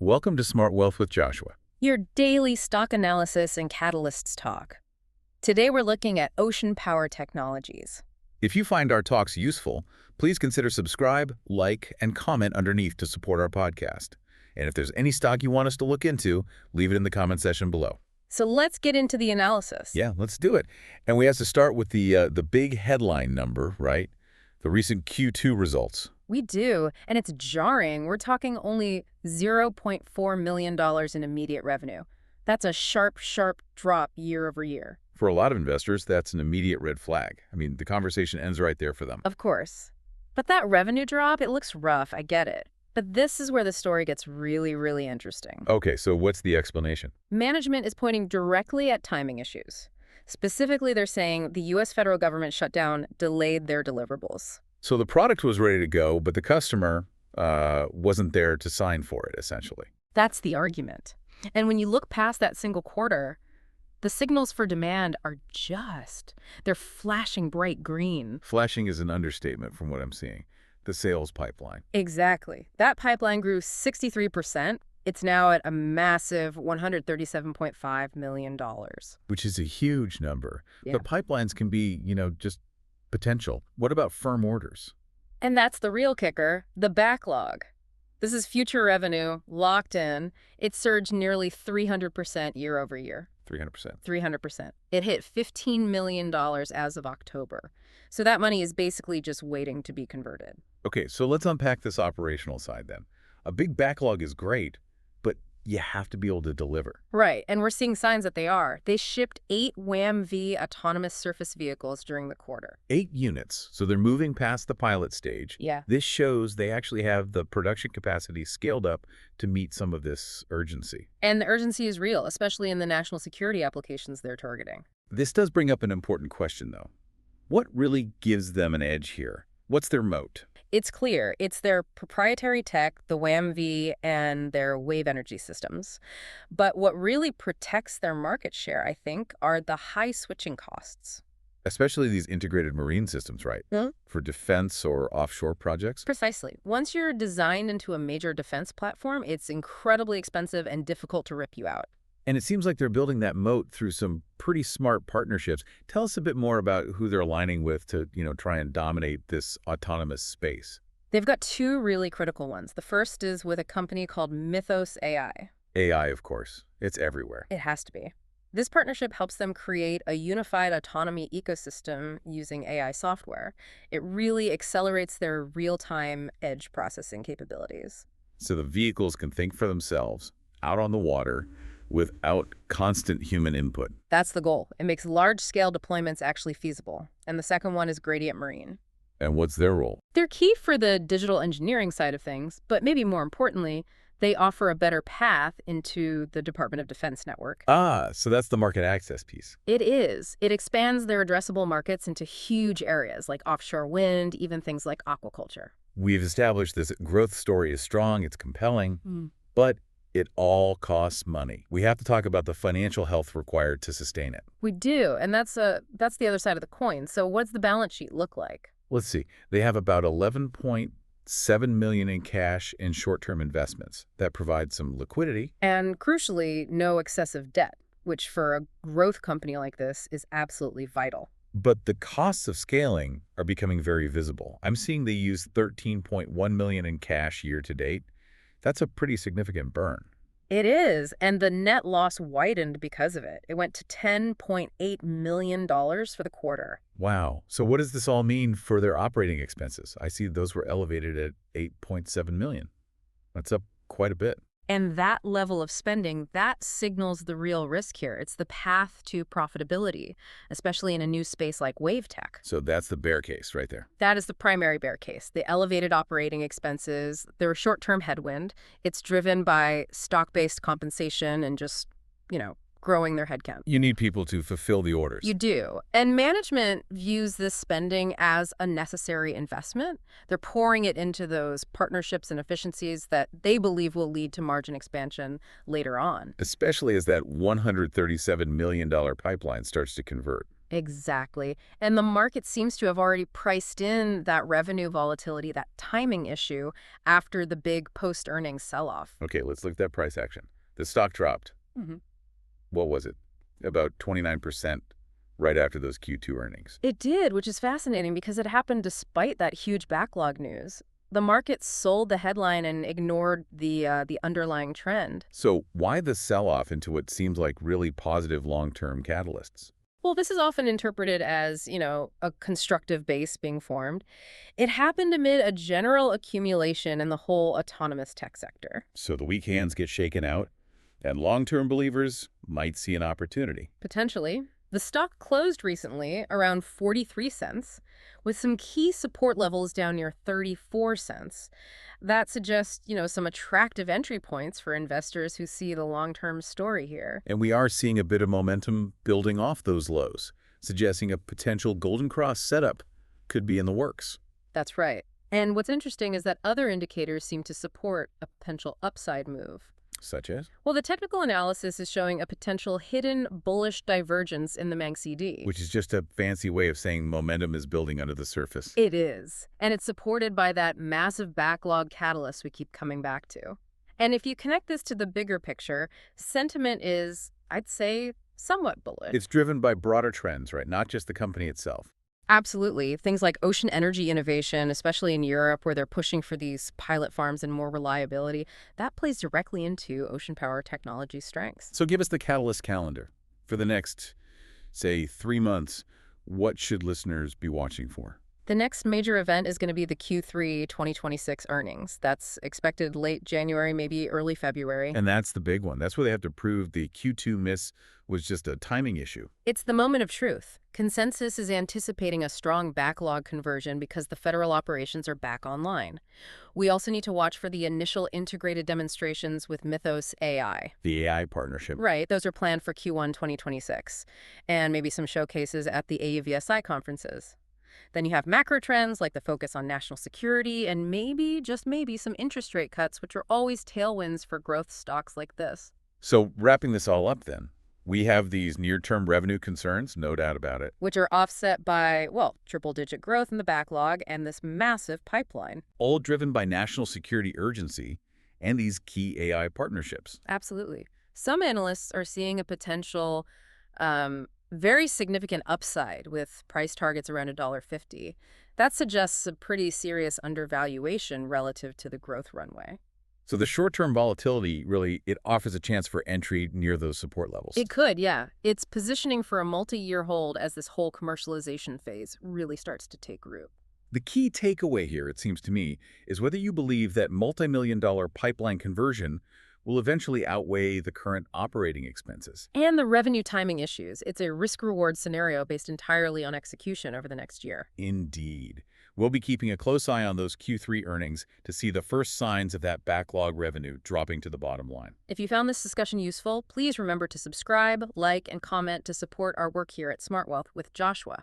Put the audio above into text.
Welcome to Smart Wealth with Joshua. Your daily stock analysis and catalysts talk. Today we're looking at ocean power technologies. If you find our talks useful, please consider subscribe, like, and comment underneath to support our podcast. And if there's any stock you want us to look into, leave it in the comment section below. So let's get into the analysis. Yeah, let's do it. And we have to start with the big headline number, right? The recent Q2 results. We do, and it's jarring. We're talking only $0.4 million in immediate revenue. That's a sharp drop year over year. For a lot of investors, that's an immediate red flag. I mean, the conversation ends right there for them. Of course. But that revenue drop, it looks rough, I get it. But this is where the story gets really interesting. Okay, so what's the explanation? Management is pointing directly at timing issues. Specifically, they're saying the U.S. federal government shutdown delayed their deliverables. So the product was ready to go, but the customer wasn't there to sign for it, essentially. That's the argument. And when you look past that single quarter, the signals for demand are they're flashing bright green. Flashing is an understatement from what I'm seeing. The sales pipeline. Exactly. That pipeline grew 63%. It's now at a massive $137.5 million. Which is a huge number. Yeah. But pipelines can be, just potential. What about firm orders? And that's the real kicker, the backlog. This is future revenue, locked in. It surged nearly 300% year over year. 300%. 300%. It hit $15 million as of October. So that money is basically just waiting to be converted. Okay, so let's unpack this operational side then. A big backlog is great, but you have to be able to deliver. Right, and we're seeing signs that they are. They shipped 8 WAM-V autonomous surface vehicles during the quarter. 8 units, so they're moving past the pilot stage. Yeah. This shows they actually have the production capacity scaled up to meet some of this urgency. And the urgency is real, especially in the national security applications they're targeting. This does bring up an important question, though. What really gives them an edge here? What's their moat? It's clear. It's their proprietary tech, the WAM-V, and their wave energy systems. But what really protects their market share, I think, are the high switching costs. Especially these integrated marine systems, right? For defense or offshore projects? Precisely. Once you're designed into a major defense platform, it's incredibly expensive and difficult to rip you out. And it seems like they're building that moat through some pretty smart partnerships. Tell us a bit more about who they're aligning with to, try and dominate this autonomous space. They've got 2 really critical ones. The first is with a company called Mythos AI. AI, of course. It's everywhere. It has to be. This partnership helps them create a unified autonomy ecosystem using AI software. It really accelerates their real-time edge processing capabilities. So the vehicles can think for themselves, out on the water, without constant human input. That's the goal. It makes large-scale deployments actually feasible. And the second one is Gradient Marine. And what's their role? They're key for the digital engineering side of things, but maybe more importantly, they offer a better path into the Department of Defense network. So that's the market access piece. It is. It expands their addressable markets into huge areas like offshore wind, even things like aquaculture. We've established this growth story is strong, it's compelling, but it all costs money. We have to talk about the financial health required to sustain it. We do, and that's the other side of the coin. So what's the balance sheet look like? Let's see. They have about $11.7 million in cash and short-term investments. That provides some liquidity. And crucially, no excessive debt, which for a growth company like this is absolutely vital. But the costs of scaling are becoming very visible. I'm seeing they use $13.1 million in cash year to date. That's a pretty significant burn. It is, and the net loss widened because of it. It went to $10.8 million for the quarter. Wow. So what does this all mean for their operating expenses? I see those were elevated at $8.7 million. That's up quite a bit. And that level of spending, that signals the real risk here. It's the path to profitability, especially in a new space like wave tech. So that's the bear case right there. That is the primary bear case. The elevated operating expenses, they're a short-term headwind. It's driven by stock-based compensation and just, growing their headcount. You need people to fulfill the orders. You do. And management views this spending as a necessary investment. They're pouring it into those partnerships and efficiencies that they believe will lead to margin expansion later on. Especially as that $137 million pipeline starts to convert. Exactly. And the market seems to have already priced in that revenue volatility, that timing issue, after the big post-earnings sell-off. Okay, let's look at that price action. The stock dropped. Mhm. What was it? About 29% right after those Q2 earnings. It did, which is fascinating because it happened despite that huge backlog news. The market sold the headline and ignored the underlying trend. So why the sell-off into what seems like really positive long-term catalysts? Well, this is often interpreted as, a constructive base being formed. It happened amid a general accumulation in the whole autonomous tech sector. So the weak hands get shaken out, and long-term believers might see an opportunity. Potentially. The stock closed recently around 43 cents, with some key support levels down near 34 cents. That suggests, some attractive entry points for investors who see the long-term story here. And we are seeing a bit of momentum building off those lows, suggesting a potential Golden Cross setup could be in the works. That's right. And what's interesting is that other indicators seem to support a potential upside move. Such as? Well, the technical analysis is showing a potential hidden bullish divergence in the Mang CD. Which is just a fancy way of saying momentum is building under the surface. It is. And it's supported by that massive backlog catalyst we keep coming back to. And if you connect this to the bigger picture, sentiment is, I'd say, somewhat bullish. It's driven by broader trends, right? Not just the company itself. Absolutely. Things like ocean energy innovation, especially in Europe, where they're pushing for these pilot farms and more reliability, that plays directly into ocean power technology strengths. So give us the catalyst calendar. For the next, say, 3 months, what should listeners be watching for? The next major event is going to be the Q3 2026 earnings. That's expected late January, maybe early February. And that's the big one. That's where they have to prove the Q2 miss was just a timing issue. It's the moment of truth. Consensus is anticipating a strong backlog conversion because the federal operations are back online. We also need to watch for the initial integrated demonstrations with Mythos AI. The AI partnership. Right, those are planned for Q1 2026, and maybe some showcases at the AUVSI conferences. Then you have macro trends like the focus on national security and maybe, just maybe, some interest rate cuts, which are always tailwinds for growth stocks like this. So wrapping this all up then, we have these near-term revenue concerns, no doubt about it. Which are offset by, well, triple-digit growth in the backlog and this massive pipeline. All driven by national security urgency and these key AI partnerships. Absolutely. Some analysts are seeing a potential very significant upside with price targets around $1.50. That suggests a pretty serious undervaluation relative to the growth runway. So the short-term volatility, really, it offers a chance for entry near those support levels. It could, yeah. It's positioning for a multi-year hold as this whole commercialization phase really starts to take root. The key takeaway here, it seems to me, is whether you believe that multi-million-dollar pipeline conversion will eventually outweigh the current operating expenses. And the revenue timing issues. It's a risk-reward scenario based entirely on execution over the next year. Indeed. We'll be keeping a close eye on those Q3 earnings to see the first signs of that backlog revenue dropping to the bottom line. If you found this discussion useful, please remember to subscribe, like, and comment to support our work here at Smart Wealth with Joshua.